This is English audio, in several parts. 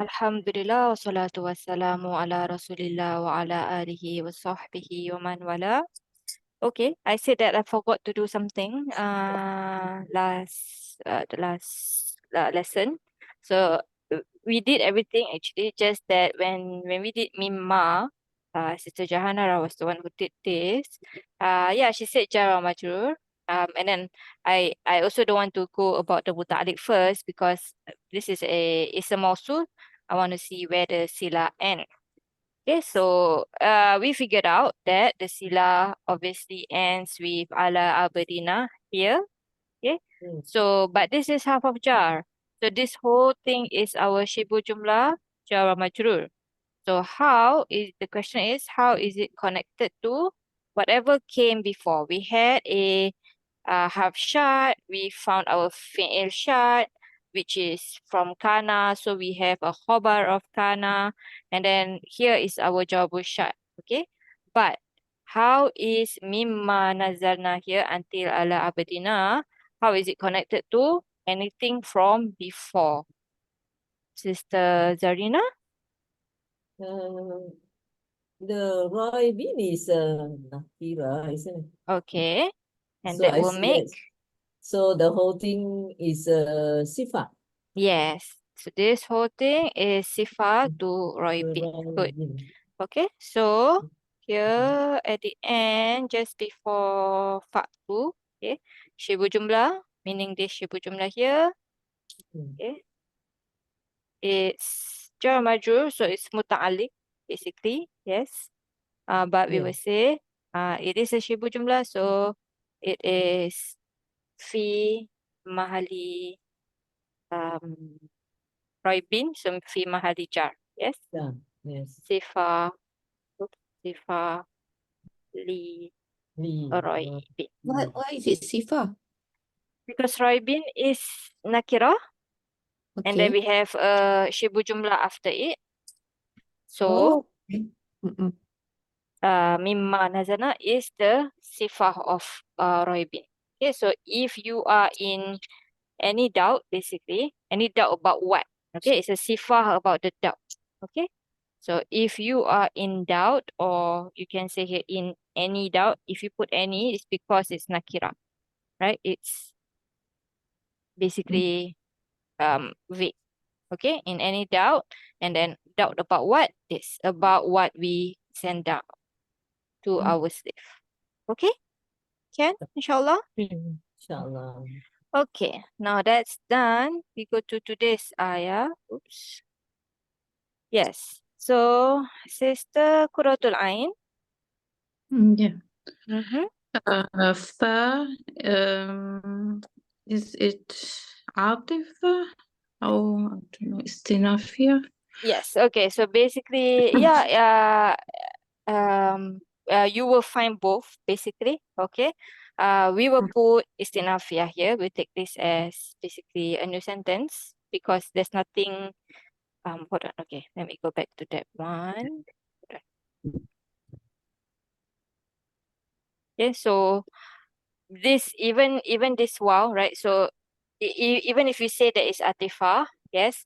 Alhamdulillah wassalatu wassalamu ala Rasulillah wa ala alihi wa sahbihi wa man wala. Okay, I said that I forgot to do something the last lesson. So we did everything actually, just that when we did Mimma, Sister Jahanara was the one who did this. Yeah, she said Jar wa Majrur. And then I also don't want to go about the muta'alliq first because this is a mausul. I want to see where the sila ends. Okay, so we figured out that the sila obviously ends with ala abadina here. Okay, so but this is half of jar. So this whole thing is our shibu jumlah jar wa majrur. So the question is how is it connected to whatever came before? We had a harf shad, we found our fi'il shad, which is from kana. So we have a khobar of kana, and then here is our jawabu shad. Okay, but how is mimma nazarna here until ala abadina? How is it connected to anything from before? Sister Zarina? The Roy Bean is Nakira, isn't it? Okay, and So that I will see make it. So the whole thing is Sifa. yes. So this whole thing is sifa to Roy The bin. Roy Good. Bean. Okay, so here at the end, just before faktu, okay, shibu jumlah, meaning this shibu jumlah here, okay, it's jar majrur, so it's muta'alliq, basically, yes. But we will Yeah. say, it is a shibu jumlah, so it is fi mahali Roy bin, so fi mahali jar, yes. Yeah. Yes. Sifa, sifa li Lee. Roy bin. Why is it Sifa? Because Roy bin is nakira, and then we Okay. have a shibu jumlah after it. So, Oh, okay. Mm-mm. mimma nazana is the sifah of Roy bin. Okay, so if you are in any doubt, basically, any doubt about what? Okay, it's a sifah about the doubt. Okay, so if you are in doubt, or you can say here in any doubt, if you put any, it's because it's nakira, right? It's basically vague. Okay, in any doubt, and then doubt about what? This about what we send down to our slave. Okay, can inshallah. Inshallah. Okay, now that's done. We go to today's ayah. Oops. Yes. So, Sister Quratul Ain. Yeah. Mm-hmm. Fa, is it عاطفة أو I don't know, استنافية? Yes. Okay. So basically, yeah. You will find both basically. Okay. We will put istinafiyah here. We take this as basically a new sentence because there's nothing. Hold on. Okay, let me go back to that one. Hold on. Okay, so this even this wow, right? So even if you say that it's atifah, yes,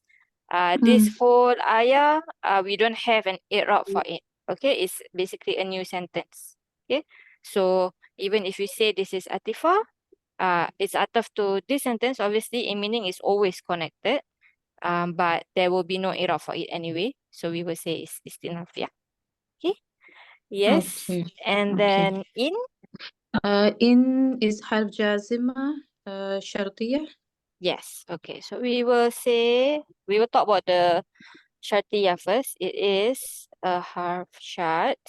this whole ayah, we don't have an i'rab for it. Okay, it's basically a new sentence. Okay, so even if you say this is atifah, it's ataf to this sentence. Obviously, in meaning is always connected. But there will be no i'rab for it anyway. So we will say it's istinafiyah. Okay. Yes. Okay. And Okay. then in إن is حرف جازمة شرطية. yes. Okay. So we will talk about the syartiyah first. It is a harf shart,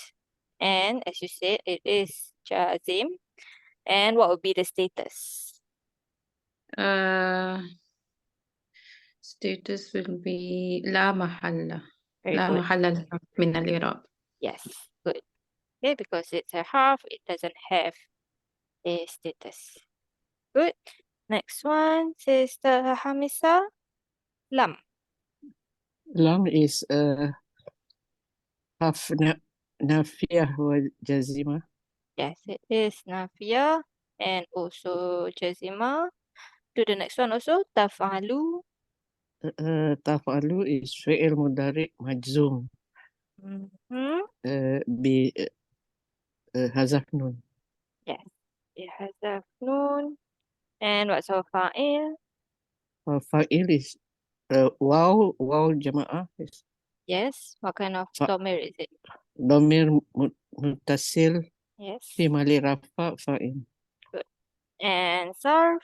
and as you said, it is jazim. And what would be the status? Status will be لا محل Very لا good. محل لها من الإعراب. Yes. Good. Okay, because it's a harf, it doesn't have a status. Good. Next one, Sister Hamisa. Lam. Lam is half nafiyah wa jazima. Yes, it is nafiyah and also jazima. To the next one also, taf'alu. تفعلوا is فعل مضارع مجزوم بحذف نون. Yes. بحذف نون. And what's our fa'il? فاعل is واو جماعة is Yes. What kind of Fa- domir is it? ضمير متصل Yes. في محل رفع فاعل. And sarf?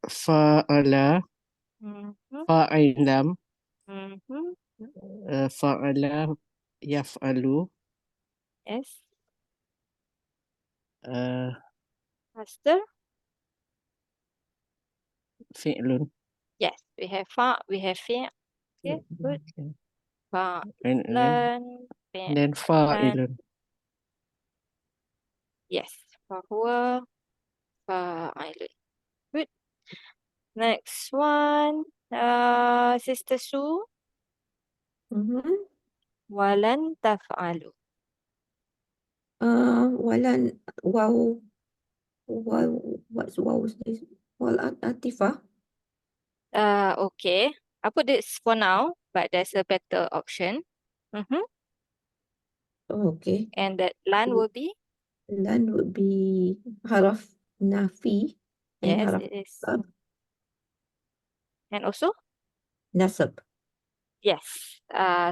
فعل Mhm. فاعل Mhm. فعل يفعل Yes. فعل. Faster? Yes. We have we have fi'. Okay. Good. And Fa'lan. then Fi'lan. فاعل. Yes. فهو فاعل. Good. Next one. Sister Sue. Walan taf'alu. Walan wow what's wow is this? Wal atifah. Okay. I put this for now, but there's a better option. Oh, okay. And that lan will be? Lan would be haraf nafi and Yes, haraf it is. nasab. And also? Nasab. Yes.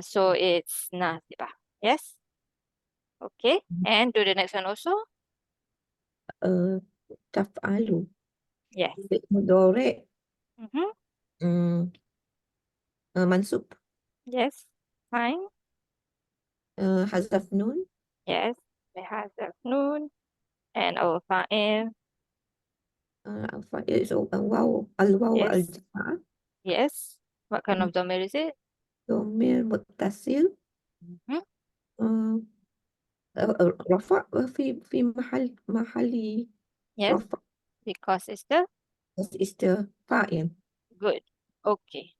So it's nasibah. Yes? Okay. And do the next one also? Taf'alu. Yes. Fi'l mudhari' Mm-hmm. mansub. Yes. Fine. Hazaf nun. Yes. We have the noon and our fa'il. Fa'il is waw al-waw Yes. al-jama'ah. Yes. What kind of domir is it? Domir muttasil. رفع في محل Yes. رفع. Because it's the This is the fa'il. good. Okay.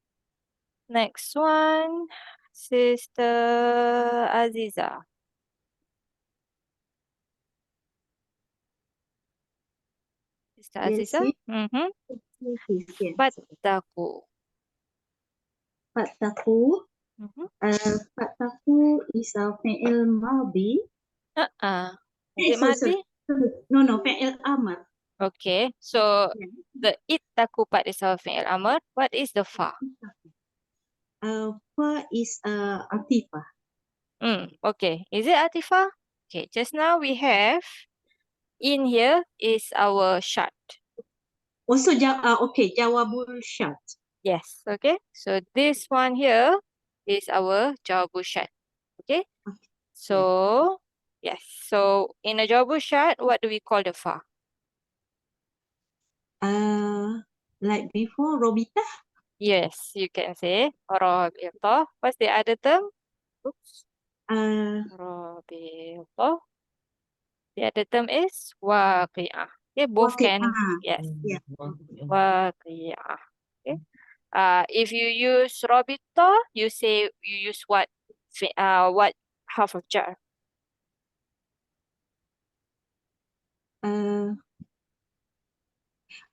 Next one. Sister Aziza. Sister Yes, Aziza? yes. Mm-hmm. Yes. Fattaku. Fattaku. Fattaku is a fi'il madi. Is it madi? No, fi'il amr. Okay. So Yeah. the ittaku part is our fi'il amr. What is the fa? Fa is atifah. Okay. Is it Atifa? Okay. Just now we have in here is our shart. Also, okay, jawabul shart. Yes. Okay. So this one here is our jawabu shart. Okay. Okay. So yes. So in a jawabu shart, what do we call the fa? Like before, Robita. Yes, you can say Rabita. What's the other term? Oops. Rabita. The other term is waqi'ah. Okay, both can. Yes, Yeah. waqi'ah. Okay. If you use Rabita, you say you use what? What half of jar?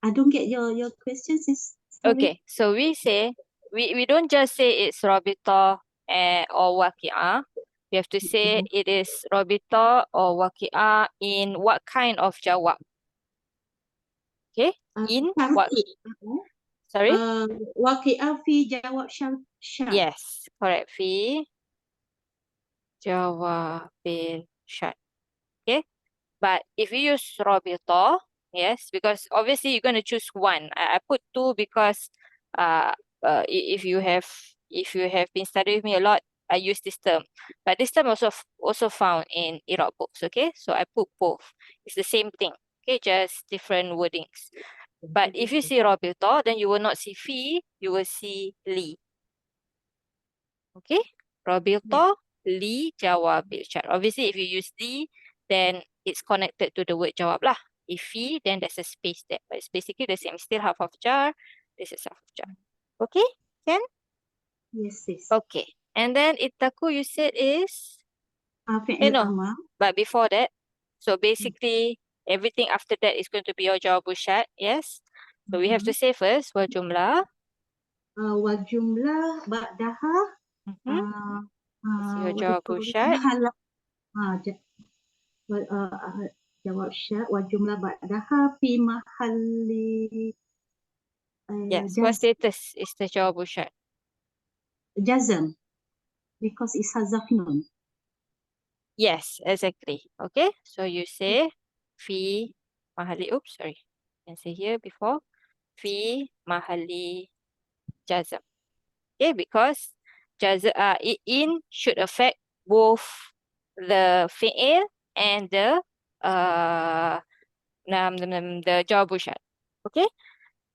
I don't get your question, sis. Sorry. Okay, so we say we don't just say it's Rabita or waqi'ah. We have to say it is Rabita or waqi'ah in what kind of jawab? Okay, in what? Sorry? Waqi'ah fi jawab syart. Yes, correct. Fi jawabil syart. Okay, but if you use Rabita, yes, because obviously you're going to choose one. I put two because if you have been studying with me a lot, I use this term. But this term also found in Iraab books. Okay, so I put both. It's the same thing. Okay, just different wordings. But if you see Rabita, then you will not see fi, you will see li. Okay, Rabita li jawabil syart. Obviously, if you use li, then it's connected to the word jawab lah. If fi, then there's a space there. But it's basically the same. Still half of jar. This is half of jar. Okay, can? Yes, sis. Okay. And then ittaku you said is? Fi'il No. amr. But before that, so basically everything after that is going to be your jawabul syart. Yes. So we have to say first wa jumlah. Wajumlah ba'daha Your what do you jawab call it? syad. Mahala. Jawab syad wajumlah ba'daha fi mahalli Yes. What status is the jawab syad? jazm because it's hazaf nun. Yes, exactly. Okay. So you say fi mahali. Oops, sorry. I say here before fi mahali jazm. Okay, because in should affect both the fi'il and the jawab syad. Okay.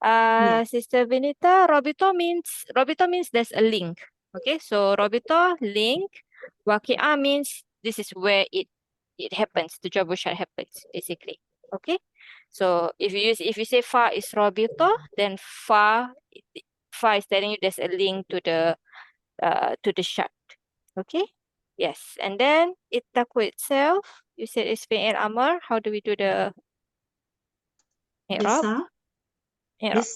Yes. Sister Benita, Robito means there's a link. Okay, so Robito link, Waqi'ah means this is where it happens, the jawab syad happens, basically. Okay. So if you say fa is Robito, then fa is telling you there's a link to the syad. Okay. Yes. And then ittaqu itself, you said it's fi'il amr. How do we do the The i'rab? Sarf, I'rab.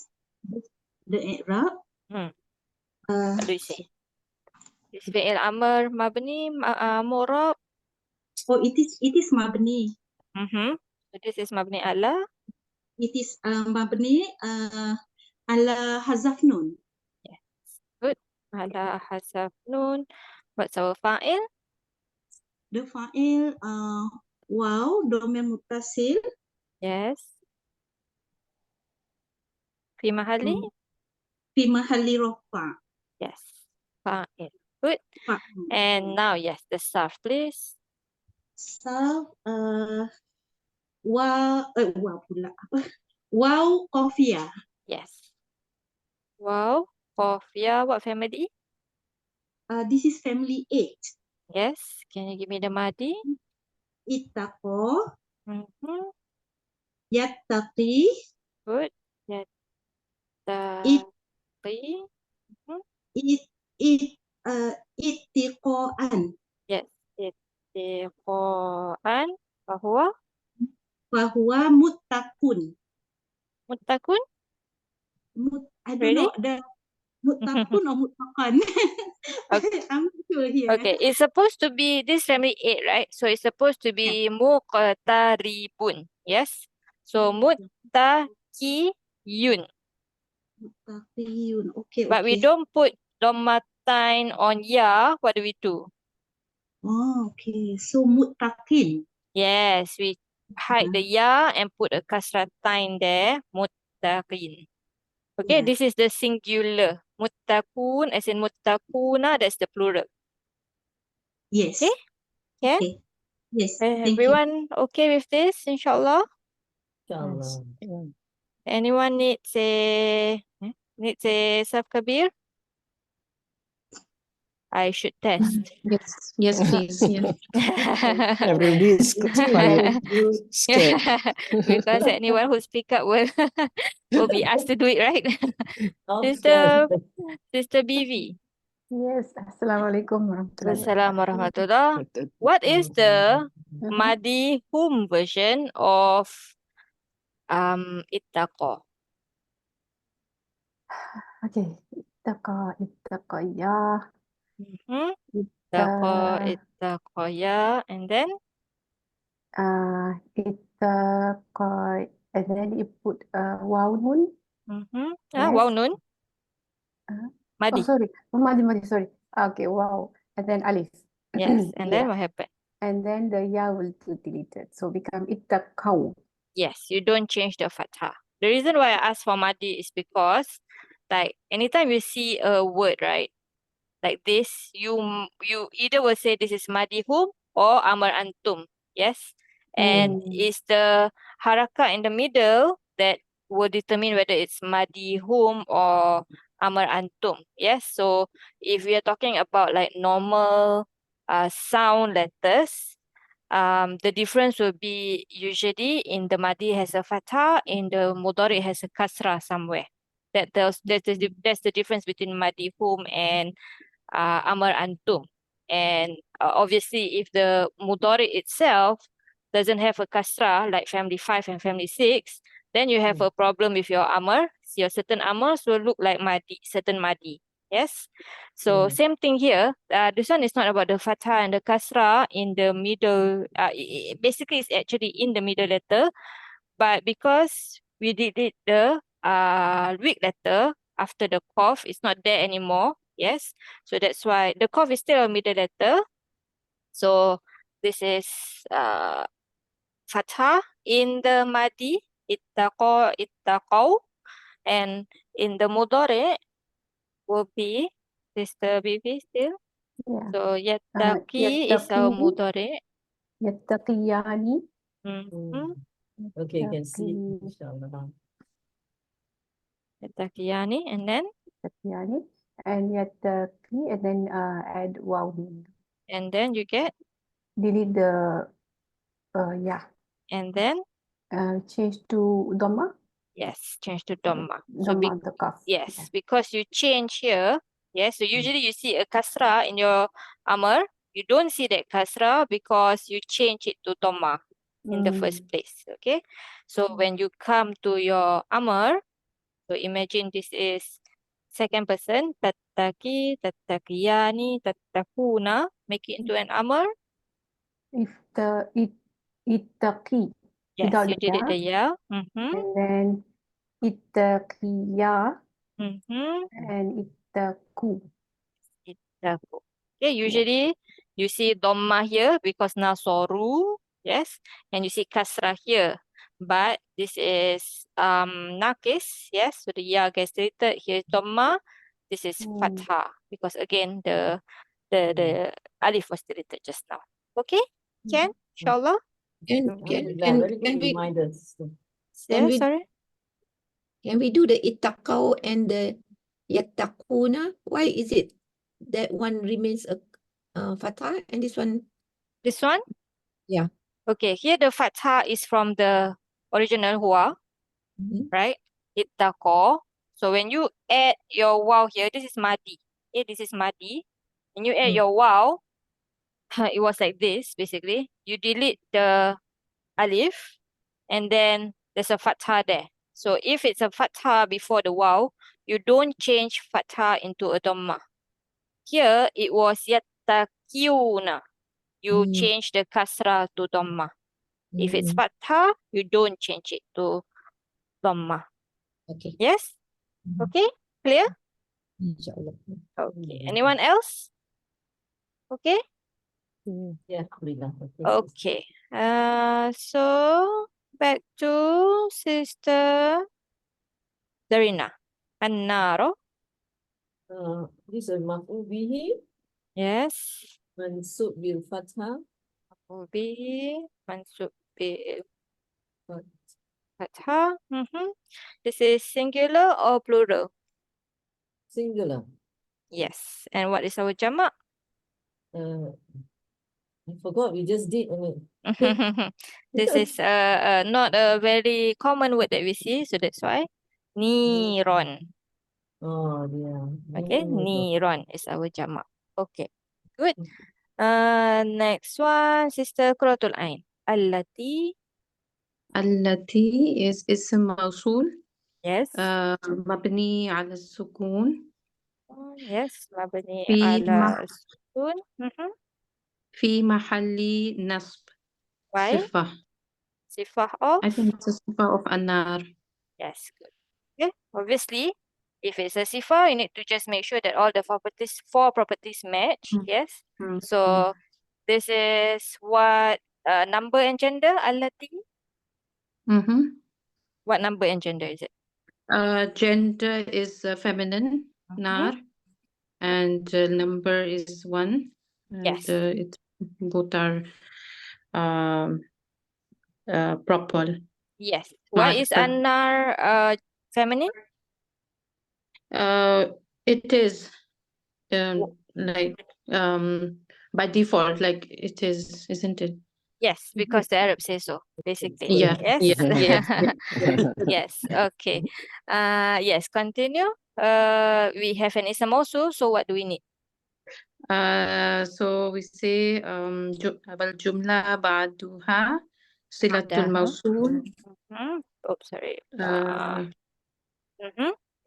the i'rab. What do you say? Is fi'il amr mabni, mu'rab? Oh, it is mabni. So this is mabni ala. It is mabni ala hazaf nun. Yes. Good. Ala hasaf nun. What's our fa'il? The fa'il waw dhamir muttasil Yes. Fi mahali? fi mahalli rafa. Yes. Fa'il. Good. And now, yes, the sarf, please. Sarf waw pula apa? Waw qafiyah. Yes. Wow. Qafiyah, what family? This is family 8. Yes. Can you give me the madi? Ittaqo, Mm-hmm. yattaqi, Good. it Yattaqi. ittiqoan. Yes. Ittiqoan. Fahuwa? Fahuwa muttaqun. Muttaqun? I don't Really? know the muttaqun or muttaqan. Okay. I'm not sure here. Okay, it's supposed to be this family 8, right? So it's supposed to be muqtaribun. Yes. So muttaqiyun. Muttaqiyun. Okay, But we okay. don't put dhammatain on ya. What do we do? Oh, okay. So muttaqin. Yes, we hide the ya and put a kasratain there. Muttaqin. Okay, Yeah. this is the singular. Muttaqun as in muttaquna, that's the plural. Yes. Okay? Yeah? Okay. Yes. Thank you. Everyone okay with this, inshallah? InsyaAllah. Anyone needs a Sarf Kabir? I should test. Yes, please. Yes. Everybody is quiet, scared. Because anyone who speak up will be asked to do it, right? Okay. Sister BV. Yes, Assalamualaikum warahmatullahi Wassalamu wabarakatuh. warahmatullah. What is the Madi Hum version of ittaqa? Okay, ittaqa ya, Ittaqa ya, and then ittaqa, and then you put waw nun. waw Yes. nun. Oh, Madi. sorry. Madi, sorry. Okay, wow. And then alif. Yes. And then Yeah. what happened? And then the ya will be deleted. So become ittaqaw. Yes, you don't change the fathah. The reason why I ask for madi is because, like, anytime you see a word, right, like this, you either will say this is madihum or amar antum. Yes, and it's the haraka in the middle that will determine whether it's madihum or amar antum. Yes, so if we are talking about like normal sound letters, the difference will be usually in the madi has a fatha, in the mudari has a kasra somewhere. That's the difference between madihum and amar antum. And obviously, if the mudari itself doesn't have a kasra like family 5 and family 6, then you have a problem with your amar your certain amrs will look like madi, certain madi. Yes. So Mm. same thing here. This one is not about the fathah and the kasrah in the middle. Basically, it's actually in the middle letter, but because we did it the weak letter after the qaf, it's not there anymore. Yes. So that's why the qaf is still a middle letter. So this is fathah in the madi, ittaqaw, and in the mudhari will be this the baby still. Yeah. So yattaqi is our Yattaqi, mudhari. yattaqiyani, Mm-hmm. Okay, you can see, yattaqi, inshallah. Yattaqiyani, and then yattaqiyani, and yattaqi, and then add waw. you get, Delete the yeah. and then Change to dhamma. yes, change to dhamma. So Dhamma the kaf. yes, because you change here. Yes, so usually you see a kasra in your amr. You don't see that kasra because you change it to dhamma in the first place. Okay, so when you come to your amr, so imagine this is second person, tattaki, tattakiyani, tattakuna, make it into an amr. If the ittaqi Yes, without you the did it ya, the yeah. Mm-hmm. and then ittaqiya Mm-hmm. and ittaqu. Ittaqu. Okay, usually you see dhamma here because nasoru, yes, and you see kasrah here. But this is nakis, yes, so the ya gets deleted. Here is dhamma, this is fathah because again the alif was deleted just now. Okay, can inshallah. Alhamdulillah, very good reminders. Yeah, sorry. Can we do the ittaqaw and the yattaquna? Why is it that one remains a fathah and this one? This one? Yeah. Okay, here the fathah is from the original huwa, right? Ittaqo. So when you add your wow here, this is madi. Okay, this is madi. When you add your wow, it was like this basically. You delete the alif, and then there's a fathah there. So if it's a fathah before the wow, you don't change fathah into a dhamma. Here it was yattaqiyuna. You change the kasrah to dhamma. If it's fathah, you don't change it to dhamma. Okay. Yes? Okay, clear? Inshallah. Okay. Anyone else? Okay. Yeah, alhamdulillah. Okay. So back to Sister Darina. An-naro. This is maf'ul bihi, Yes. mansub bil fathah, Bihi mansub bil fathah. This is singular or plural? singular. Yes. And what is our jamak? I forgot, we just did. This is not a very common word that we see, so that's why niron. Oh, yeah. Okay, niron is our jamak. Okay, good. Next one, Sister Quratul Ain. Allati. التي is اسم موصول Yes. مبني على السكون Yes, mabni في ala sukun. في محل نصب Why? صفة. Sifah of? I think it's a صفة of النار. Yes, good. Okay, obviously, if it's a sifah, you need to just make sure that all the four properties match. Yes. So this is what number and gender, allati. What number and gender is it? Gender is feminine, nar, and number is 1. And Yes. both are proper. Yes. Why is anar feminine? It is like by default, like it is, isn't it? Yes, because the Arab says so, basically. Yeah. Yes. Yes. Yes. Okay. Yes. Continue. We have an ism also. So what do we need? So we say والجملة بعدها صلة بعدها. الموصول Oh, sorry.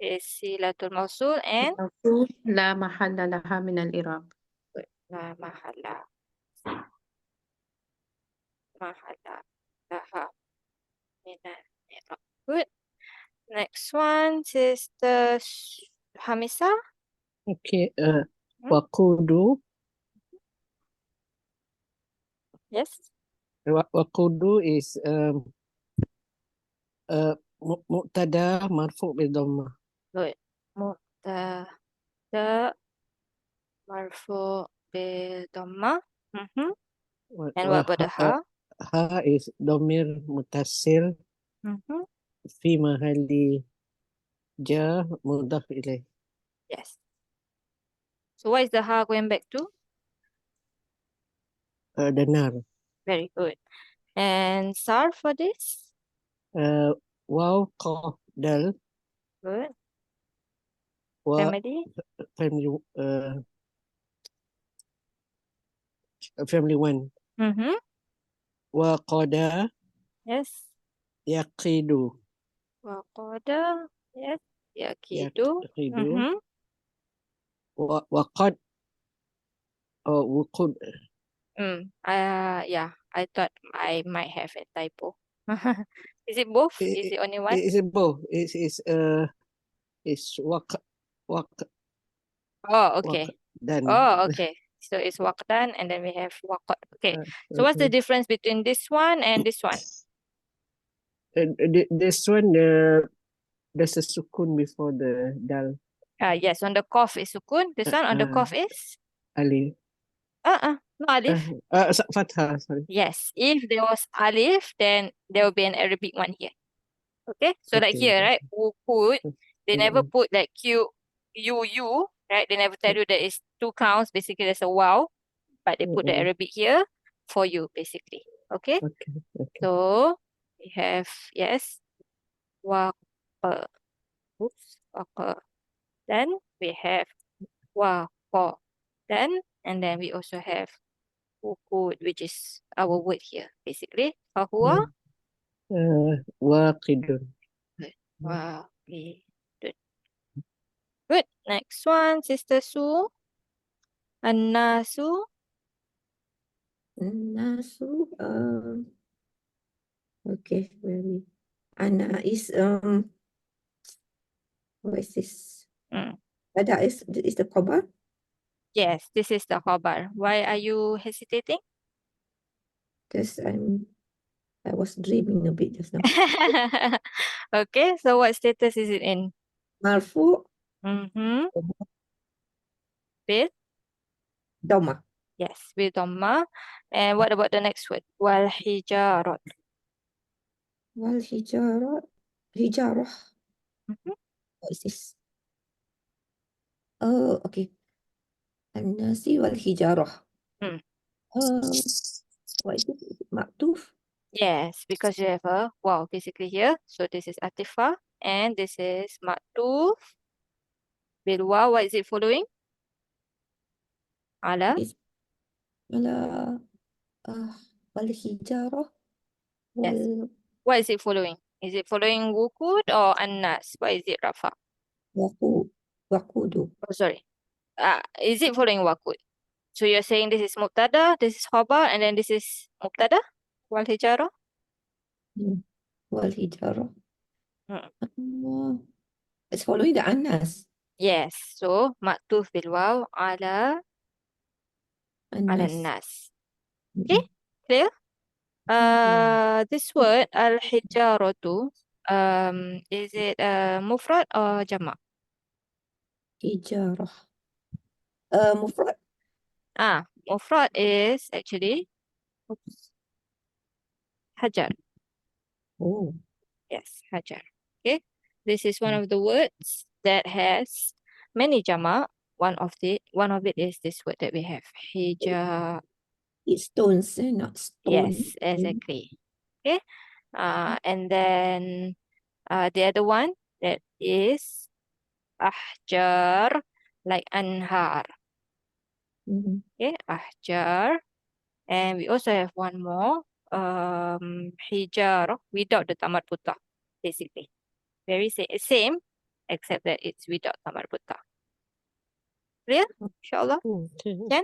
Is silatul mausul and الموصول لا محل لها من الإعراب. la mahala. Mahala laha minal i'rab. Good. Next one, Sister Hamisa. Okay. Hmm? Wakudu. Yes. Wakudu is muqtada marfu' bil dhamma. Good. Mubtada marfu bil dhamma. And what about the ha? Ha is domir mutasil Mhm. fi mahalli jar mudaf ilaih. Yes. So what is the ha going back to? Danar. Very good. And Sarf for this? Waw qaf dal Good. wa Family? family one. Mm-hmm. Wa qada Yes. yaqidu. Waqada. Yes. Yakidu. Yaqidu. Mm-hmm. Wa qad wuqud. Yeah, I thought I might have a typo. Is it both? Is it only one? It's both. It's waq Oh, okay. dan. Oh, okay. So it's waqdan and then we have waqad. Okay. So what's the difference between this one and this one? This one, there's a sukun before the dal. Yes, on the qaf is sukun. This one on the qaf is? Alif. No alif. Fathah, sorry. Yes, if there was alif, then there will be an Arabic one here. Okay, so like Okay. here, right? Wukud, they never Mm-mm. put like U, right? They never tell you that it's two counts. Basically, there's a wow, but they put the Mm-mm. Arabic here for you, basically. Okay, Okay. so we have, yes, waqa. Oops, waqa. Then we have waqa. Then, and then we also have wukud, which is our word here, basically. Fahuwa. Waqidun. Good. Wow. Good. Good. Next one, Sister Su. An-nasu. Nasu, okay, very. Ana is what is this? Mm. Ada is the khabar. Yes, this is the khabar. Why are you hesitating? Because I was dreaming a bit just now. Okay, so what status is it in? Marfu Mm-hmm. With? dhamma. Yes, with dhamma. And what about the next word? Wal hijarat. Wal hijarah. Mhm. What is this? Oh, okay. An-nasi wal hijarah. Mm. What is it? Is it maktuf? Yes, because you have a wow basically here. So this is atifa and this is maktuf. Bil waw, what is it following? Ala. Is ala wal hijarah Yes. wal What is it following? Is it following wukud or annas? What is it, Rafa? waqudu. Oh, sorry. Is it following wakud? So you're saying this is mubtada, this is khabar, and then this is mubtada? Wal hijara? Wal hijarah. Hmm. It's following the annas. Yes. So maktuf bil waw ala Annas. nas. Okay, clear? This word al hijaratu, is it mufrad or jama'? Hijarah. Mufrad. Mufrad is actually hajar. Oh. Yes, hajar. Okay. This is one of the words that has many jama'. One of it is this word that we have. Hijar. It's stones, not stone. Yes, exactly. Okay. And then the other one that is ahjar, like anhar. Mhm. Okay, ahjar. And we also have one more, hijar without the tamat putah, basically. Very same. except that it's without tamar buta. Clear? Inshallah. Okay. Can?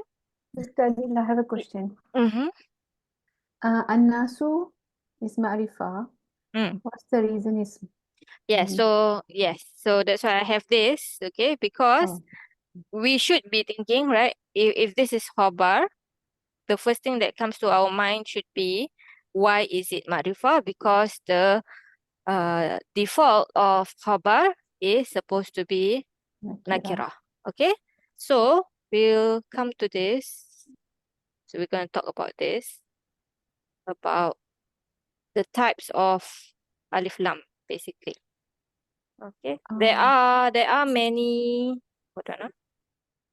Sister Adila, I have a question. Mm-hmm. An-nasu is ma'rifah. Mm. What's the reason is Yeah, mm, so yes, so that's why I have this, okay, because oh, we should be thinking, right? If this is khabar, the first thing that comes to our mind should be, why is it ma'rifah? Because the default of khabar is supposed to be nakira. nakirah. Okay, so we'll come to this. So we're going to talk about this, about the types of alif lam, basically. Okay, there are many. Hold on.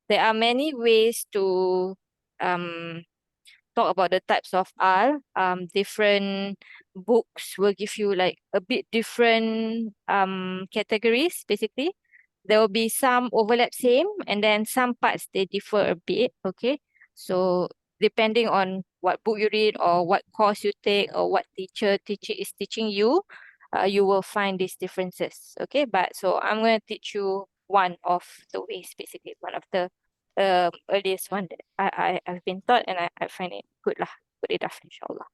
There are many ways to talk about the types of al. Different books will give you like a bit different categories, basically. There will be some overlap same, and then some parts they differ a bit, okay? So depending on what book you read or what course you take or what teacher is teaching you, you will find these differences, okay? But so I'm going to teach you one of the ways, basically, one of the earliest one that I've been taught, and I find it good lah, good enough, inshallah.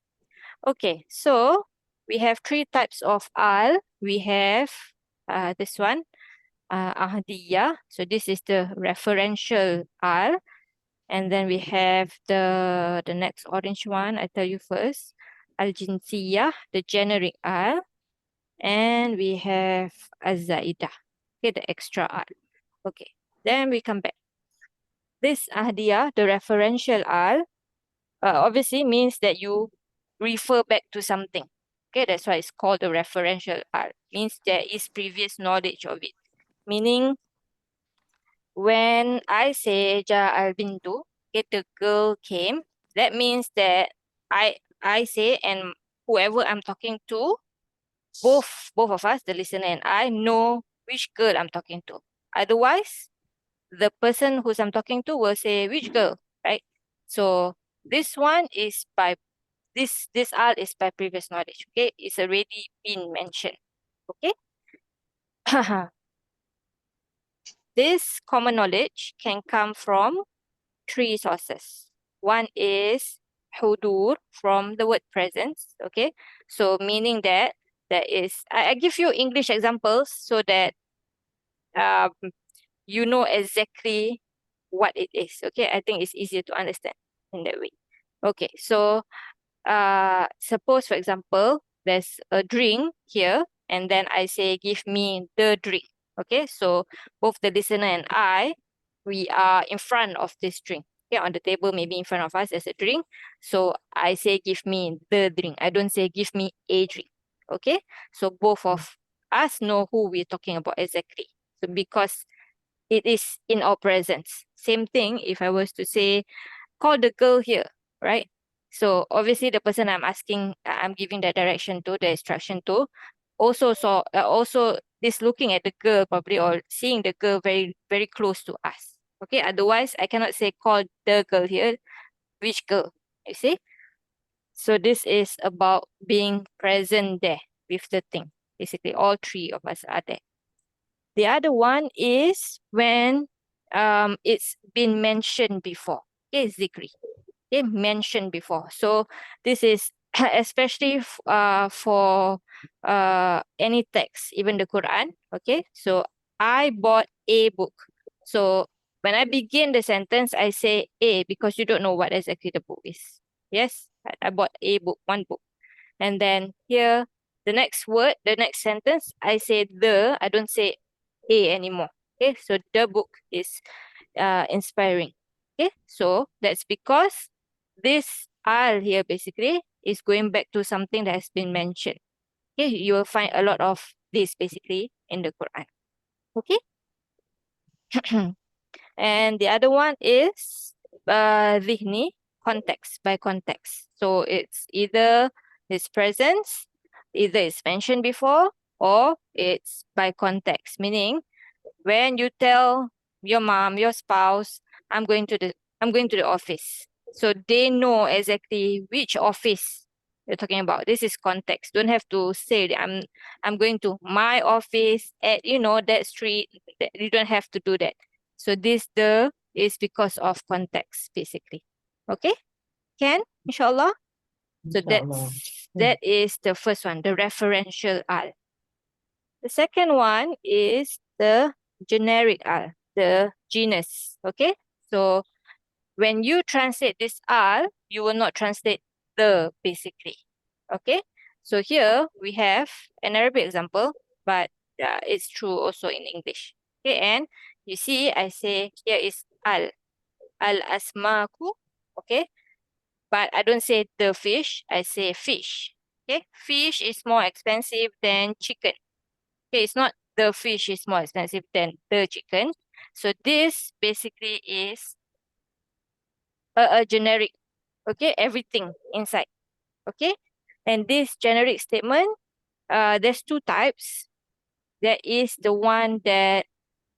Okay, so we have three types of al. We have this one, ahdiyah. So this is the referential al. And then we have the next orange one, I tell you first, al-jinsiyah, the generic al. And we have az-zaidah, okay, the extra al. Okay, then we come back. This ahdiyah, the referential al, obviously means that you refer back to something. Okay, that's why it's called the referential al. Means there is previous knowledge of it. Meaning, when I say ja al bintu, okay, the girl came, that means that I say, and whoever I'm talking to, both of us, the listener and I, know which girl I'm talking to. Otherwise, the person who I'm talking to will say which girl, right? So this one is by this al is by previous knowledge. Okay, it's already been mentioned. Okay. This common knowledge can come from three sources. One is hudur, from the word presence. Okay, so meaning that there is, I give you English examples so that um you know exactly what it is. Okay, I think it's easier to understand in that way. Okay, so suppose, for example, there's a drink here, and then I say, give me the drink. Okay, so both the listener and I, we are in front of this drink. Okay, on the table, maybe in front of us, there's a drink. So I say, give me the drink. I don't say, give me a drink. Okay, so both of us know who we're talking about exactly. So because it is in our presence. Same thing if I was to say, call the girl here, right? So obviously the person I'm asking, I'm giving the direction to, the instruction to, also is looking at the girl probably, or seeing the girl very, very close to us. Okay, otherwise I cannot say call the girl here, which girl, you see? So this is about being present there with the thing. Basically, all three of us are there. The other one is when it's been mentioned before. Okay, zikri. Okay, mentioned before. So this is especially for any text, even the Quran. Okay, so I bought a book. So when I begin the sentence, I say a because you don't know what exactly the book is. Yes, I bought a book, one book. And then here, the next word, the next sentence, I say the, I don't say a anymore. Okay, so the book is inspiring. Okay, so that's because this al here basically is going back to something that has been mentioned. Okay, you will find a lot of this basically in the Quran. Okay. And the other one is dhihni, context, by context. So it's either his presence, either it's mentioned before, or it's by context, meaning when you tell your mom, your spouse, I'm going to the office. So they know exactly which office we're talking about. This is context. Don't have to say that I'm going to my office at, that street. You don't have to do that. So this the is because of context, basically. Okay? Can? Inshallah? So Inshallah. that is the first one, the referential al. The second one is the generic al, the genus. Okay? So when you translate this al, you will not translate the, basically. Okay? So here we have an Arabic example, but it's true also in English. Okay, and you see, I say here is al asmaku. Okay, but I don't say the fish, I say fish. Okay, fish is more expensive than chicken. Okay, it's not the fish is more expensive than the chicken. So this basically is a generic, okay, everything inside. Okay, and this generic statement, there's two types. There is the one that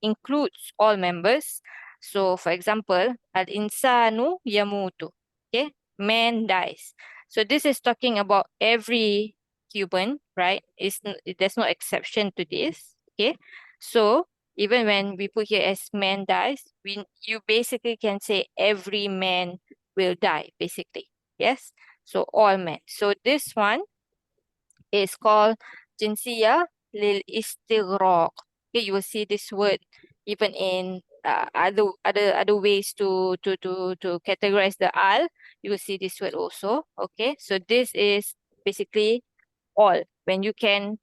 includes all members. So for example, al-insanu yamutu. Okay, man dies. So this is talking about every human, right? There's no exception to this. Okay, so even when we put here as man dies, you basically can say every man will die, basically. Yes, so all men. So this one is called jinsiyah lil istighraq. Okay, you will see this word even in other ways to categorize the al. You will see this word also. Okay, so this is basically all. When you can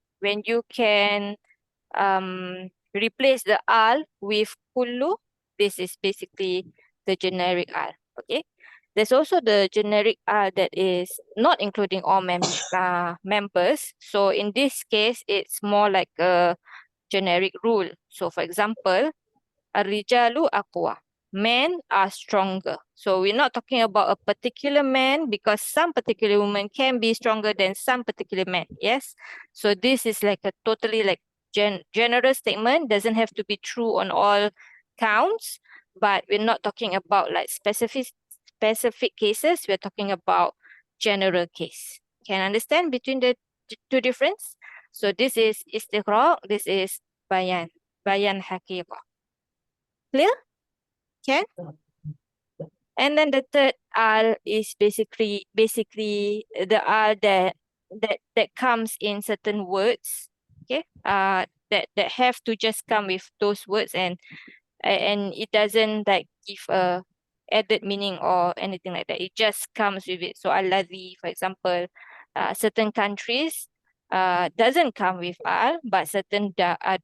replace the al with kullu, this is basically the generic al. Okay. There's also the generic al that is not including all members. So in this case, it's more like a generic rule. So for example, Ar-rijalu aqwa. Men are stronger. So we're not talking about a particular man because some particular women can be stronger than some particular men. Yes. So this is like a totally like general statement. Doesn't have to be true on all counts, but we're not talking about like specific cases. We're talking about general case. Can understand between the two difference? So this is istighraq. This is bayan haqiqah. Clear? Can? And then the third al is basically the al that comes in certain words. Okay. That have to just come with those words and it doesn't like give a added meaning or anything like that. It just comes with it. So alladhi, for example, certain countries doesn't come with al, but certain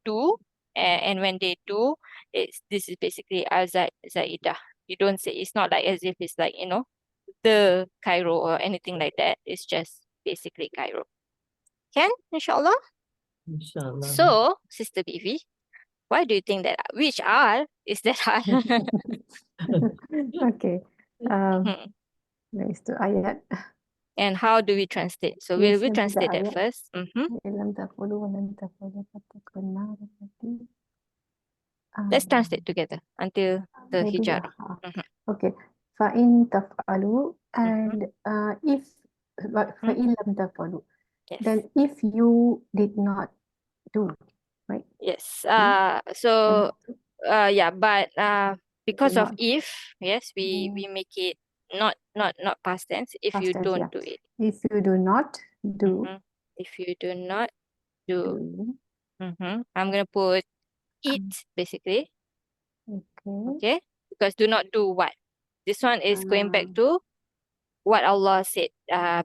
do. And when they do, this is basically al zaidah. You don't say, it's not like as if it's like, the Cairo or anything like that. It's just basically Cairo. Can, inshallah? Inshallah. So, Sister Bibi, why do you think that, which al is that al? Okay. Next to ayat. And how do we translate? So we'll Listen to the translate that ayat. first. لم تقولوا ولن تقولوا فاتقوا النار التي Let's translate together until the maybe hijrah. Okay. فإن تفعلوا and if فإن لم تفعلوا Yes. then if you did not do, right? Yes. Hmm? So yeah, but because of not. if, yes, we make it not past tense. If Past you tense, don't yeah. do it. If you do not do, If you do not do. do. I'm gonna put it basically. Okay. Okay. Because do not do what? This one is going back to what Allah said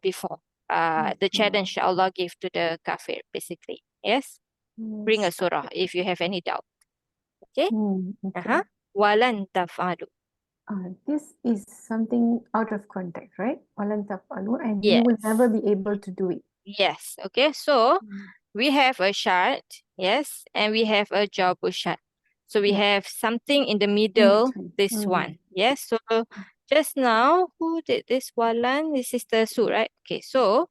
before. The challenge Allah gave to the kafir, basically. Yes. Bring a Yes. surah if you have any doubt. Okay. Okay. Walan taf'alu. This is something out of context, right? Walan taf'alu, and you Yes. will never be able to do it. Yes. Okay. So we have a shart, yes, and we have a jawabu shart. So we have something in the middle, between. this one. Yes. So just now, who did this walan? This is Sister Su, right? Okay. So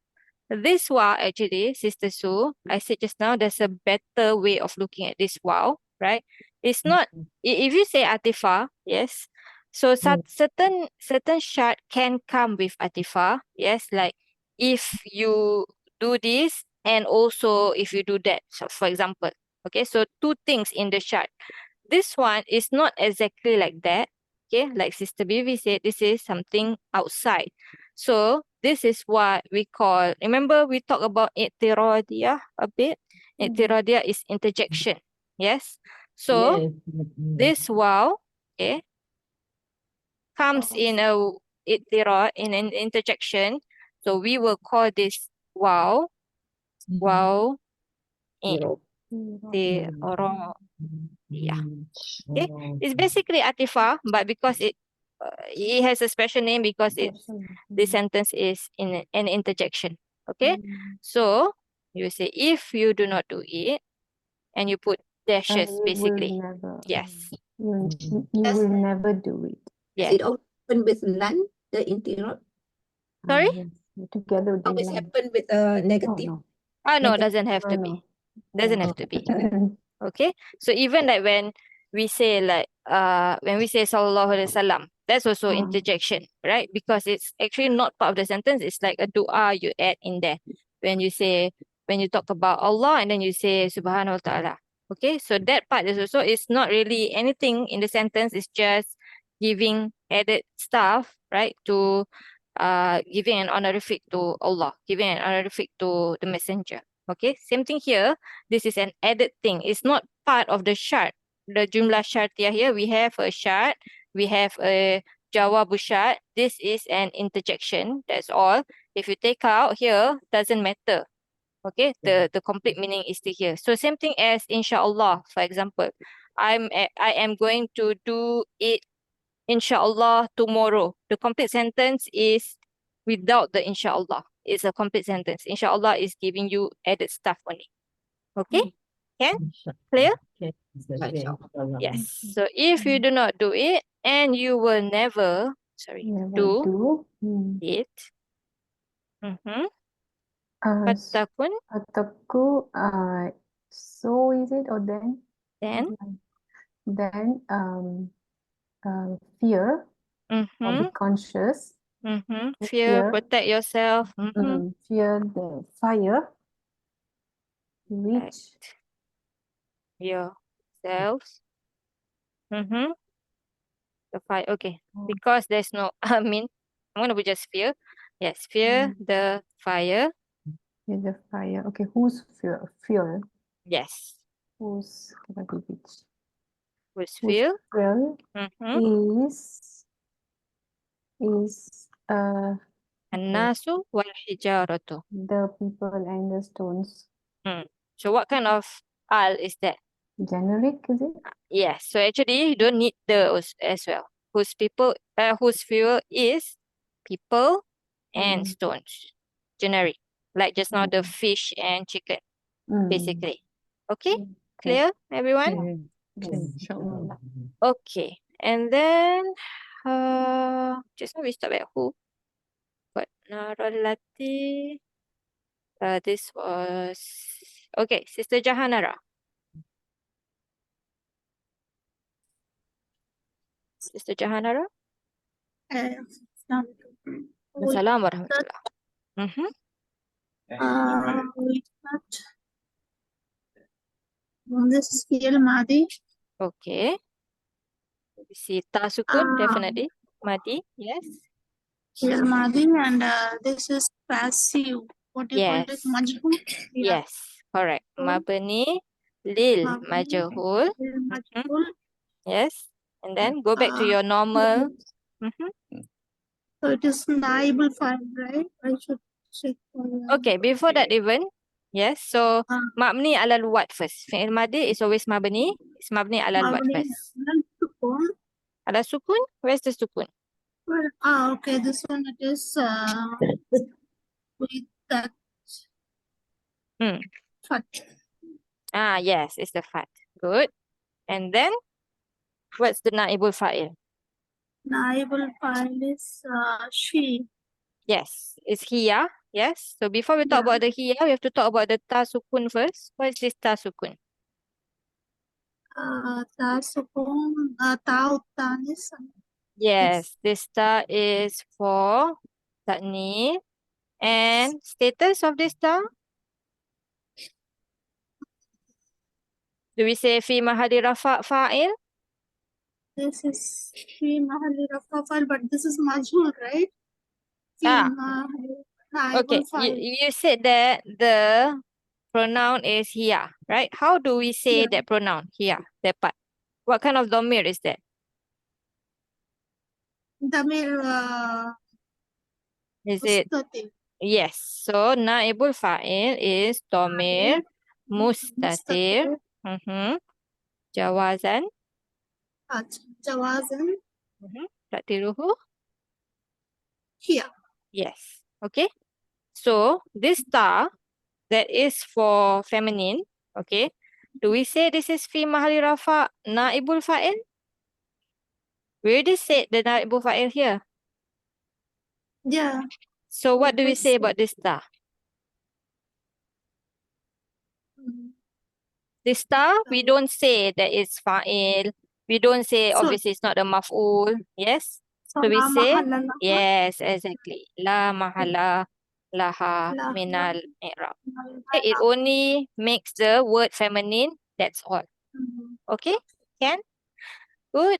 this wow, actually, Sister Su, I said just now, there's a better way of looking at this wow, right? It's not, if you say atifa, yes. So certain shart can come with atifa, yes, like if you do this and also if you do that. So for example, okay, so two things in the chart. This one is not exactly like that. Okay, like Sister Bibi said, this is something outside. So this is what we call, remember we talked about i'tiradiyah a bit? I'tiradiyah is interjection. Yes. So Yes. this wow, okay, comes in a i'tirad, in an interjection. So we will call this wow, wow, i'tirad. Yeah. Okay, it's basically atifah, but because it has a special name because the sentence is in an interjection. Okay, so you say if you do not do it, and you put dashes You will basically. never. Yes, You Does will never do it. yes. it always happen with lan, the intirad? Sorry? Yes. Together with the Always line. happen with Oh negative? no. No, Negative. doesn't have to No, be. no. Doesn't have to be. Okay, so even like when we say like when we say sallallahu alaihi wasallam, that's also interjection, right? Because it's actually not part of the sentence. It's like a dua you add in there when you say, when you talk about Allah and then you say subhanahu wa ta'ala. Okay, so that part is also, it's not really anything in the sentence. It's just giving added stuff, right? To giving an honorific to Allah, giving an honorific to the messenger. Okay, same thing here. This is an added thing. It's not part of the shart. The jumlah syartiyah here, we have a shart, we have a jawabu shart. This is an interjection. That's all. If you take out here, doesn't matter. Okay, the complete meaning is still here. So same thing as inshallah, for example. I am going to do it inshallah tomorrow. The complete sentence is without the inshallah. It's a complete sentence. Inshallah is giving you added stuff only. Okay? Can? Clear? Okay. Yes. So if you do not do it and you will never, Never do do. it. Uh, Fatakun, Ataku, so is it or then? then. Then fear or be conscious. Fear, protect yourself. Fear the fire which Yourselves. The fire. Okay. Because there's no, I mean, I'm going to put just fear. Yes, fear the fire. is the fire. Okay, whose fear? Yes. Whose Whose whose fear? fear is An-nasu wal hijaratu. the people and the stones. So what kind of al is that? Generic, is it? Yes. So actually you don't need those as well. Whose fear is people and stones. Generic. Like just now the fish and chicken, basically. Okay? Clear, everyone? Inshallah. Okay. And then just now we stop at who? Got Naralati. This was okay, Sister Jahanara. Sister Jahanara. Assalamualaikum warahmatullah. This is fi'il madi. Okay. We see tasukun, definitely. Madi, yes. Fi'il madi, and this is passive. What do you call it? Yes. Majhul? Yeah. Yes, correct. Mabni lil Mabni majhul. lil majhul. Yes. And then go back to your normal. So it is naibul file, right? I should check. Okay, before that even, yes. So mabni alal what first? Fi'il madi is always mabni. It's mabni alal what Mabni first? alal sukun. Alal sukun? Where's the sukun? Well, okay, this one it is with that fat. Yes, it's the fat. Good. And then what's the naibul fa'il? Naibul file is she. Yes, it's hiya. Yes. So before we talk about the hiya, we have to talk about the tasukun first. What is this tasukun? Tasukun, ta'u tanis. Yes, this ta is for ta'ni. And status of this ta? Do we say fi mahali rafa fa'il? This is fi mahali rafa file, but this is majhul, right? Fi Ah, mahali okay. naibul file. You said that the pronoun is hiya, right? How do we say Yeah. that pronoun? Hiya, that part. What kind of dhamir is that? Damir Is it? mustatir. Yes. So naibul fa'il is dhamir mustatir. Jawazan. Jawazan Takdiruhu. here. Yes. Okay. So this ta that is for feminine. Okay. Do we say this is fi mahali rafa naibul fa'il? We already said the naibul fa'il here. Yeah. So what do we Yes. say about this ta? Mm. This ta, we don't say that it's fa'il. We don't say So, obviously it's not a maf'ul. Yes. so So we la say mahalla laha, yes, exactly. La mahala laha laha, minal i'rab. minal It i'rab. only makes the word feminine. That's all. Mm. Okay? Can? Good.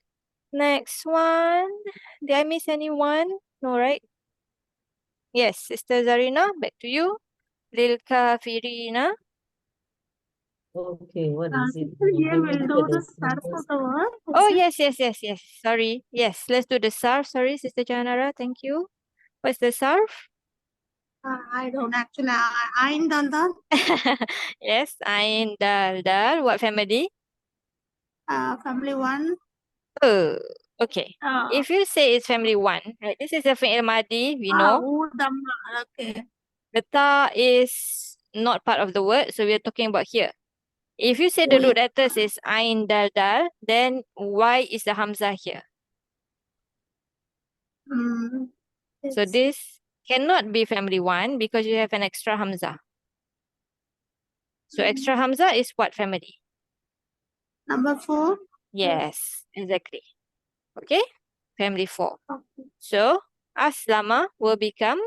Next one. Did I miss anyone? No, right? Yes, Sister Zarina, back to you. Lil kafirina. Okay, what is it? Sister, here Let me we'll look do at the the start of sentence. the word. Oh, Is it? yes. Sorry. Yes, let's do the sarf. Sorry, Sister Janara. Thank you. What's the sarf? I don't actually. Ain dal dal. Yes, ain dal dal. What family? Family one. Oh, okay. If you say it's family one, right? This is a fi'il madi, we know. Damma. Okay. The ta is not part of the word, so we're talking about here. If you say the root letters is ain dal dal, then why is the hamzah here? Mm. So Yes. this cannot be family one because you have an extra hamzah. So extra hamzah is what family? Number 4. Yes, exactly. Okay, family 4. Okay. So aslama will become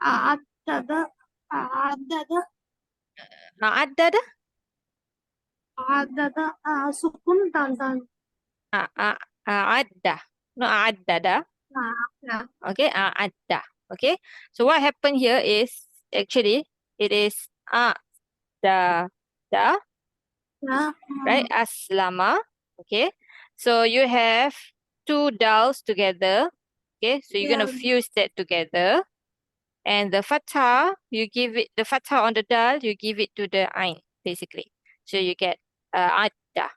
Addada. Addada. addada. Addada. Sukun dal dal. Adda, not addada. Yeah. Okay, adda. Okay, so what happened here is actually it is da, Yeah. right? Aslama. Okay, so you have two dals together. Okay, so you're gonna Yeah. fuse that together. And the fathah, you give it, the fathah on the dal, you give it to the ain, basically. So you get adda.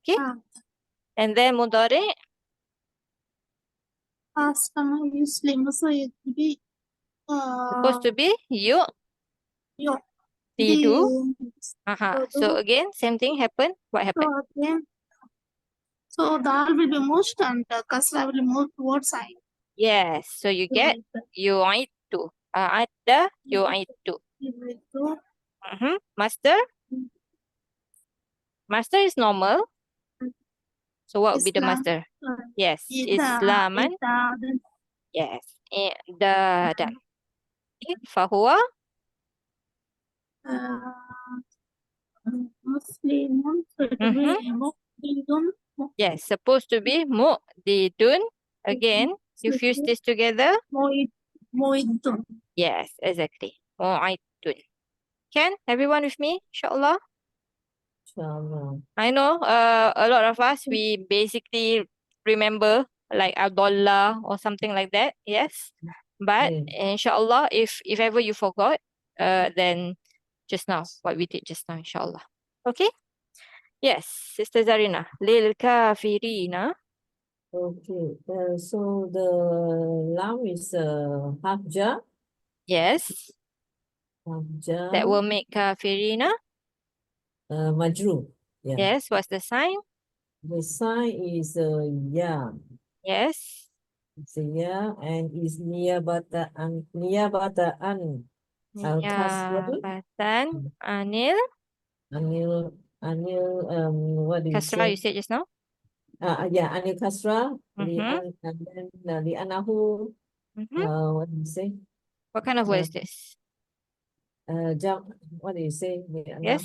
Okay, and then mudari, Aslama Muslim. So it will be supposed to be you, yo. tidu. The So again, same thing happened. What happened? so again. So dal will be moved and kasra will move towards side. Yes, so you get yu'aitu. Adda yu'aitu. Master? Master is normal. So what would be the Islam. master? Yes, Islaman. Yes, dan. Fahuwa? Muslimun. So it will be Muqtidun. Yes, supposed to be mu'didun. Again, you fuse this together. Mu'idun. Yes, exactly. Mu'aidun. Can everyone with me? Inshallah. Inshallah. I know a lot of us, we basically remember like Abdullah or something like that. Yes. But inshallah, if ever you forgot, then just now, what we did just now, inshallah. Okay? Yes, Sister Zarina. Lil kafirina. Okay, so the lam is hafja. Yes. Hafja. That will make kafirina. Majrur. Yeah. Yes. What's the sign? The sign is ya. Yes. It's a ya and is niyabatan al-kasra. Niyabatan anil. Anil what do you Kasra say? you said just now? Yeah, anil kasra. And then li anahu What do you say? What kind of word is Uh, this? What do you say? Yes?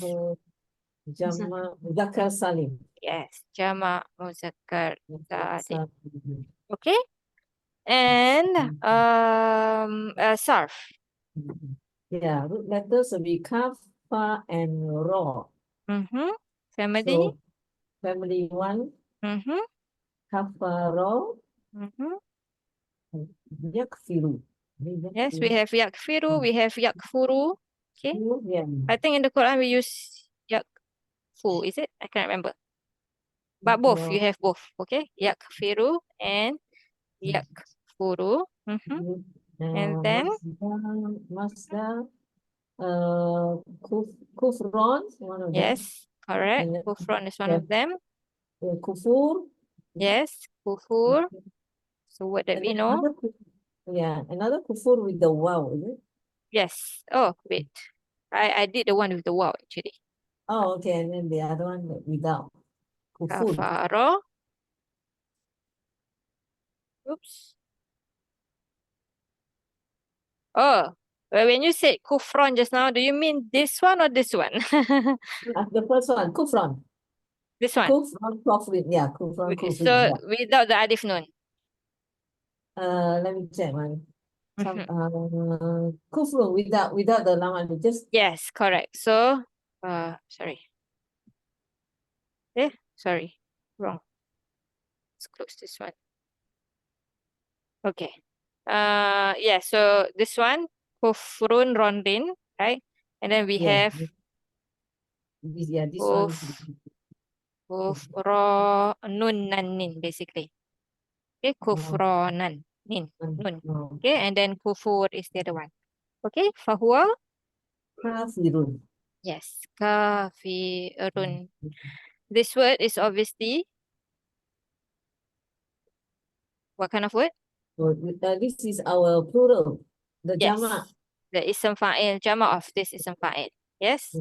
Jama, Muzakkar Salim. Yes. Jama' muzakkar salim. Salim. Okay. And sarf. Yeah, root letters will be kaf, fa, and ra. Family. So, family 1, kaf, fa, ra, yakfiru. Yes, we have yakfiru, we have yakfuru. Okay. Yeah. I think in the Quran we use yakfu, is it? I can't remember. But both, you have both. Okay. Yakfiru and yakfuru. And then Masdar, kufron, one of them. yes, correct. And then Kufron is one yeah. of them. Kufur. Yes, kufur. Okay. So what that And we then know? another kufur with the wow, is it? Yes. Oh, wait. I did the one with the wow actually. Oh, okay. And then the other one without. Kufur. Kafara. Oops. Oh, well, when you said kufron just now, do you mean this one or this one? The first one, kufron. This one. Kufron, kufrin. Yeah, kufron, kufrin. So Yeah. without the alif nun. Let me check one. Kufrun without the lam alif. Just Yes, correct. So, sorry. Sorry, wrong. Let's close this one. Okay. Yeah. So this one, kufrun rondin, right? And then we yeah. have This one is kufro nun nanin basically. Okay, kufronan nun. no. Okay, and then kufur is the other one. Okay, fahuwa. Kafirun. Yes, kafirun. This word is obviously what kind of word? So, this is our plural. The Yes, jama. the ism fa'il, jama of this ism fa'il. Yes,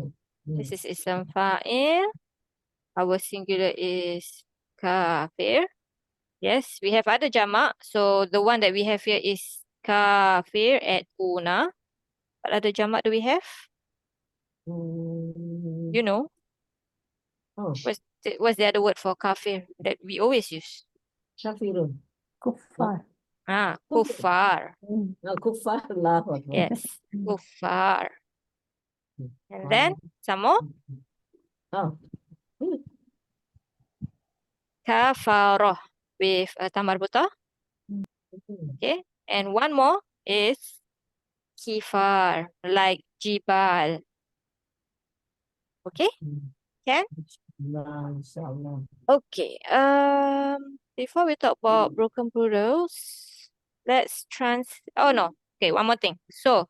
this is ism fa'il. Our singular is kafir. Yes, we have other jama. So the one that we have here is kafir at una. What other jama do we have? You know, Oh, what's the other word for kafir that we always use? kafirun. Kuffar. Kuffar. No, kufar lah. Yes, kuffar. And then some more. Oh. Kafaroh with a tamar buta. Okay. And one more is kifar, like jibal. Okay. Can? Inshallah. Okay. Before we talk about broken plurals, let's oh no. Okay, one more thing. So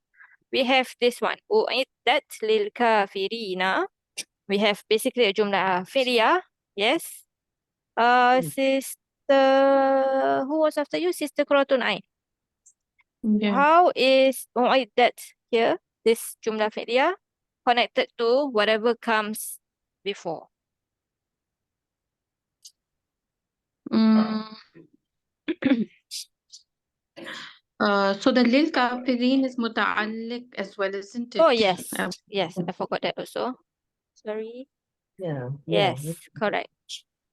we have this one. Uiddat lil kafirina. We have basically a jumlah fi'liyah. Yes. Sister, who was after you? Sister Kuratun Ain. Yeah. How is that here, this jumlah fi'liyah, connected to whatever comes before? Mm. So the lil kafirin is muta'alliq as well, isn't it? Oh, yes. Yes, I forgot that also. Sorry. Yeah. Yes, correct.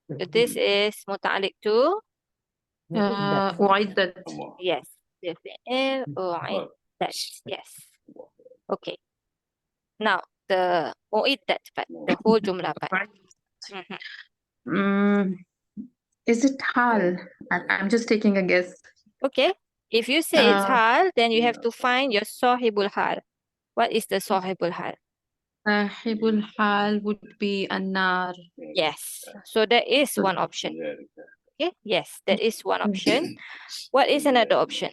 So this is muta'alliq to, u'iddat. yes, the fi'il u'iddat. Yes. Okay. Now, the u'iddat part, the whole jumlah part. Is it hal? I'm just taking a guess. Okay. If you say it's Uh, hal, then you have to find your sahibul hal. What is the sahibul hal? Sahibul hal would be an-nar. Yes. So that is one option. Okay. Yes, that is one option. What is another option?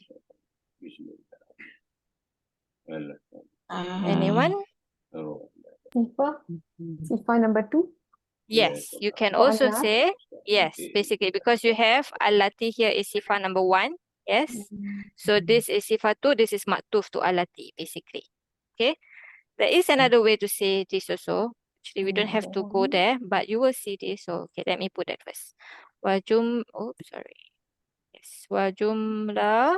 Anyone? Sifa number 2. Yes. You can Or also Ayah. say yes, basically, because you have alati here is sifa number 1. Yes. So this is sifa 2. This is maktuf to alati, basically. Okay. There is another way to say this also. Actually, we don't have to go there, but you will see this. So, okay, let me put that first. Yes. Wajumlah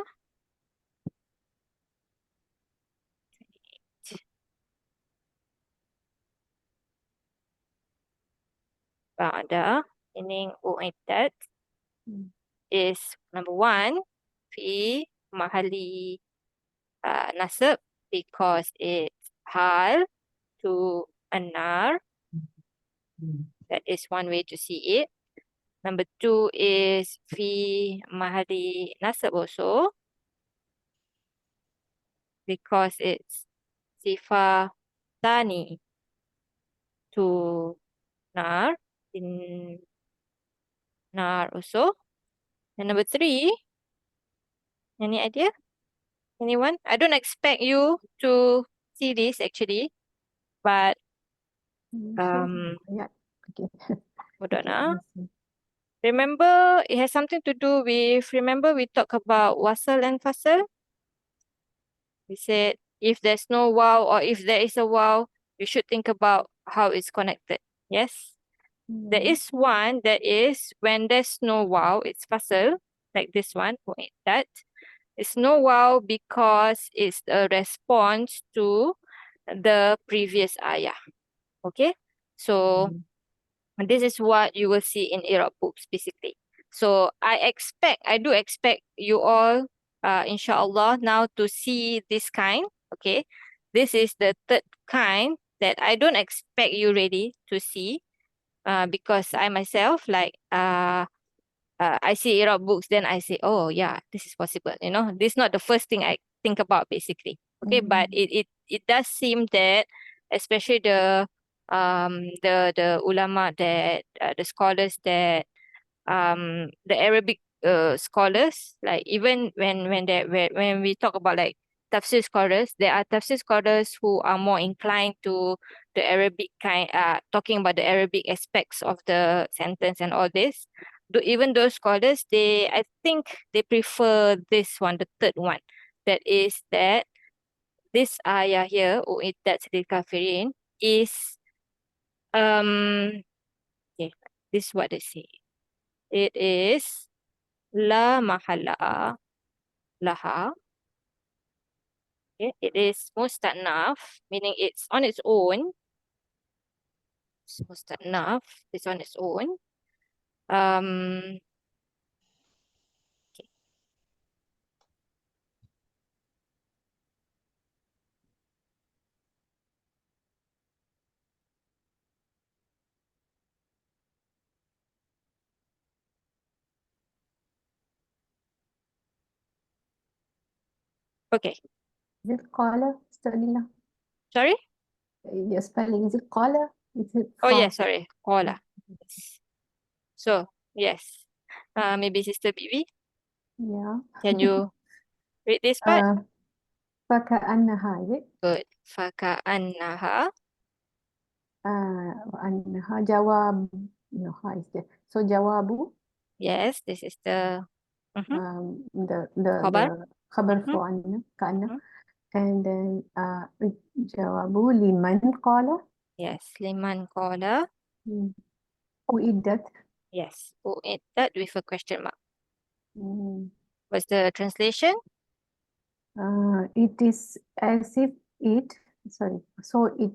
ba'da, meaning u'iddat, Hmm. is number one, fi mahali nasab, because it's hal to an-nar. That is one way to see it. Number two is fi mahali nasab also, because it's sifa tani to nar, in nar also. And number three, any idea? Anyone? I don't expect you to see this actually, but Yeah. Okay. hold on. Okay, I see. Remember, it has something to do with, remember we talked about wasal and fasal? We said if there's no wow or if there is a wow, you should think about how it's connected. Yes? There Hmm. is one that is when there's no wow, it's fasal, like this one, that. It's no wow because it's a response to the previous ayah. Okay? So this is what you will see in Iraab books basically. So I do expect you all, inshallah, now to see this kind. Okay? This is the third kind that I don't expect you really to see, because I myself, like, I see Iraab books, then I say, oh yeah, this is possible. This is not the first thing I think about basically. Okay, but it does seem that, especially the ulama, that the scholars, that the Arabic scholars, like even when we talk about like tafsir scholars, there are tafsir scholars who are more inclined to the Arabic kind, talking about the Arabic aspects of the sentence and all this. Even those scholars, I think they prefer this one, the third one, that is that this ayah here, uiddat lil kafirin, is okay, this is what they say. It is la mahalla laha. Okay? It is musta'naf, meaning it's on its own. It's musta'naf, it's on its own. Um, okay. Okay. Is it qala, Stalina? Sorry? Your spelling, is it qala? Is it Oh yeah, fa? sorry. Qala. So, yes. Maybe Sister Bibi, Yeah. can you read this part? فكأنها, is it? Good. Faka'annaha. وأنها جواب, no, ha is there. So jawabu, Yes, this is the khabar. the khabar Mhm, for anna, كأنه. mhm. And then jawabu liman qala. Yes, liman qala. Uiddat. Yes, that with a question mark. Mm. What's the translation? It is as if it, sorry, so it,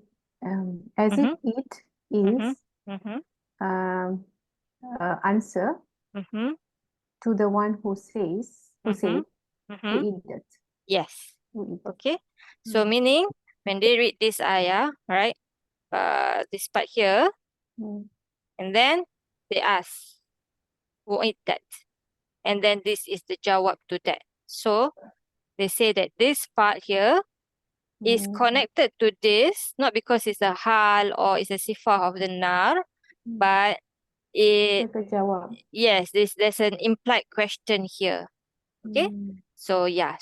as if Mhm, it mhm, is mhm, answer mhm, to the one who says, who said, mhm, mhm. Uiddat. Yes. Uiddat. Okay. So meaning when they read this ayah, right? This part here, Mm. and then they ask, that? And then this is the jawab to that. So they say that this part here is connected to this, not because it's a hal or it's a sifah of the nar, but it, Like a jawab. yes, there's an implied question here. Okay. So yeah,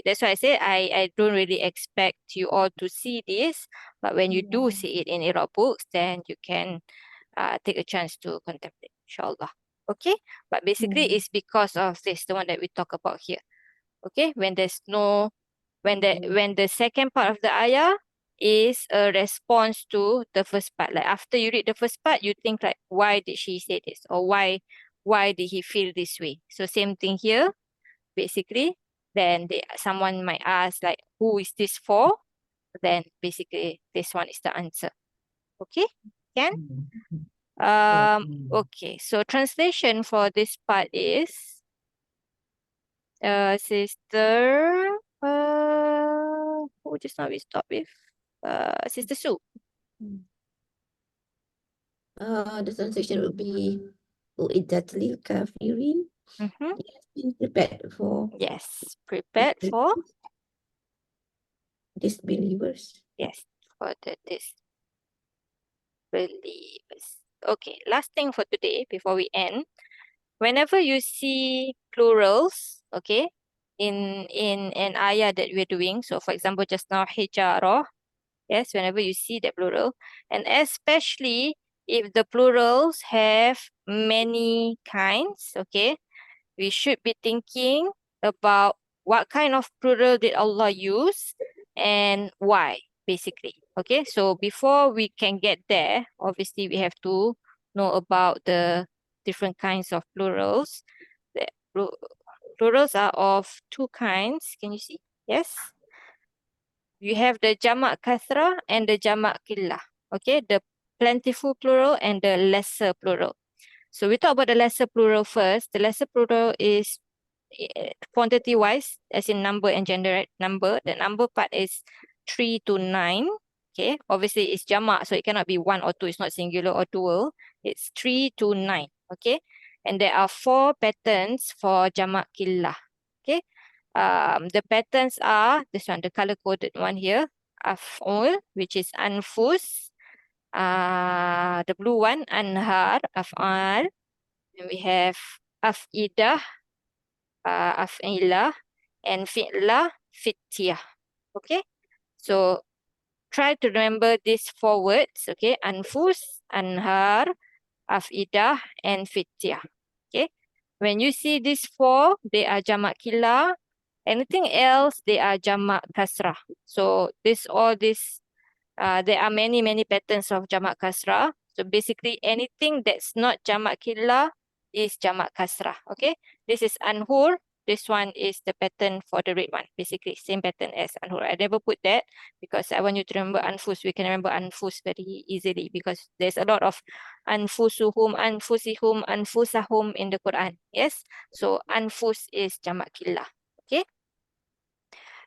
that's why I say I don't really expect you all to see this, but when you do see it in Iraab books, then you can take a chance to contemplate, inshallah. Okay, but basically it's because of this, the one that we talk about here. Okay, when the second part of the ayah is a response to the first part. Like after you read the first part, you think like, why did she say this, or why did he feel this way? So same thing here, basically. Then someone might ask like, who is this for? Then basically this one is the answer. Okay, can? Okay, so translation for this part is Sister who just now we stopped with? Sister Sue. The translation would be Uiddat lil kafirin. Mm-hmm. It has been prepared for Yes, prepared for disbelievers. yes, for the disbelievers. Okay, last thing for today before we end. Whenever you see plurals, okay, in an ayah that we're doing, so for example, just now hijarah, yes, whenever you see that plural, and especially if the plurals have many kinds, okay, we should be thinking about what kind of plural did Allah use and why, basically. Okay, so before we can get there, obviously we have to know about the different kinds of plurals. The plurals are of two kinds. Can you see? Yes. You have the jamak kasrah and the jamak killah. Okay, the plentiful plural and the lesser plural. So we talk about the lesser plural first. The lesser plural is quantity wise, as in number and gender, right? Number, the number part is 3 to 9. Okay, obviously it's jamak, so it cannot be 1 or 2. It's not singular or dual. It's 3 to 9. Okay, and there are 4 patterns for jamak killah. Okay, the patterns are this one, the color coded one here, af'ul, which is anfus. The blue one, anhar, af'al. And we have af'idah, af'ilah, and fi'lah, fityah. Okay, so try to remember these 4 words. Okay, anfus, anhar, af'idah, and fityah. Okay, when you see these 4, they are jamak killah. Anything else, they are jamak kasrah. So there are many patterns of jamak kasrah. So basically anything that's not jamak killah is jamak kasrah. Okay, this is anhur. This one is the pattern for the red one. Basically same pattern as anhur. I never put that because I want you to remember anfus. We can remember anfus very easily because there's a lot of anfusuhum, anfusihum, anfusahum in the Quran. Yes, so anfus is jamak killah. Okay.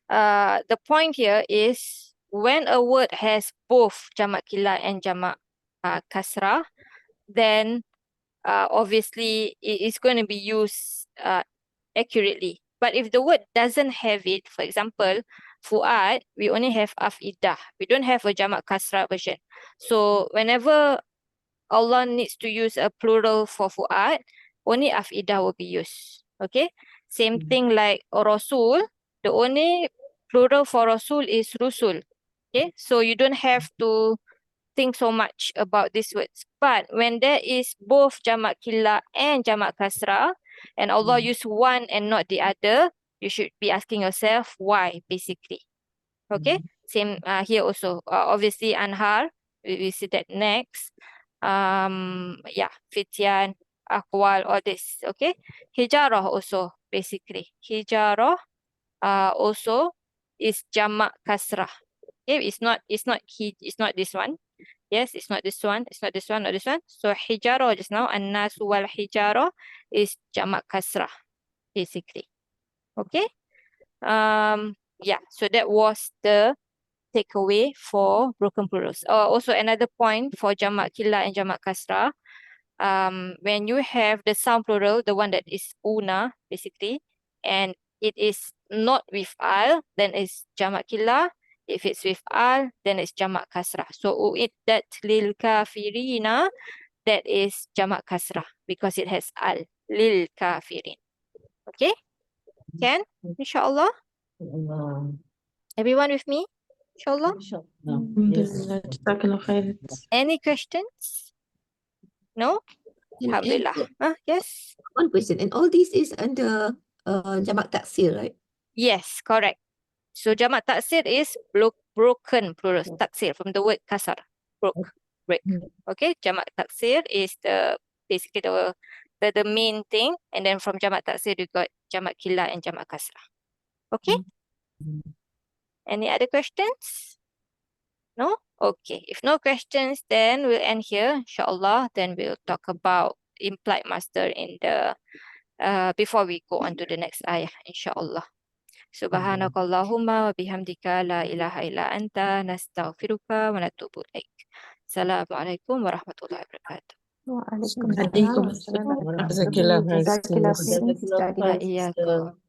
The point here is when a word has both jamak killah and jamak kasrah, then obviously it is going to be used accurately. But if the word doesn't have it, for example, fuad, we only have af'idah. We don't have a jamak kasrah version. So whenever Allah needs to use a plural for fuad, only af'idah will be used. Okay. Same thing like rasul, the only plural for rasul is rusul. Okay. So you don't have to think so much about these words. But when there is both jamak killah and jamak kasrah, and Allah use one and not the other, you should be asking yourself why, basically. Okay. Same here also. Obviously, anhar, we see that next. Yeah, fityan, akwal, all this. Okay. Hijarah also, basically. Hijarah also is jamak kasrah. Okay, it's not this one. Yes, it's not this one, it's not this one, not this one. So hijarah just now, an-nas wal hijarah is jamak kasrah, basically. Okay. Yeah, so that was the takeaway for broken plurals. Also another point for jamak killah and jamak kasrah. When you have the sound plural, the one that is una, basically, and it is not with al, then it's jamak killah. If it's with al, then it's jamak kasrah. So uiddat lil kafirina, that is jamak kasrah because it has al, lil kafirin. Okay? Can? Inshallah. Everyone with me? Inshallah. Inshallah. Yes. Jazakallah khair. Any questions? No? And Alhamdulillah. Yes. one question, and all this is under jamak taksir, right? Yes, correct. So jamak taksir is broken plurals. Taksir from the word kasar. Break. Okay, jamak taksir is basically the main thing, and then from jamak taksir you got jamak killah and jamak kasrah. Okay? Any other questions? No? Okay, if no questions, then we'll end here, inshallah. Then we'll talk about implied master in the before we go on to the next ayah, inshallah. Subhanakallahumma wa bihamdika la ilaha illa anta nastaghfiruka wa natubu ilaik. Assalamualaikum warahmatullahi wabarakatuh. Waalaikumsalam Waalaikumsalam warahmatullahi warahmatullahi wabarakatuh. Jazakallah khair, Jazakallah sis. khairan, Jazakallah Ustaz khair, Iraab. Wa sister. iyyakum.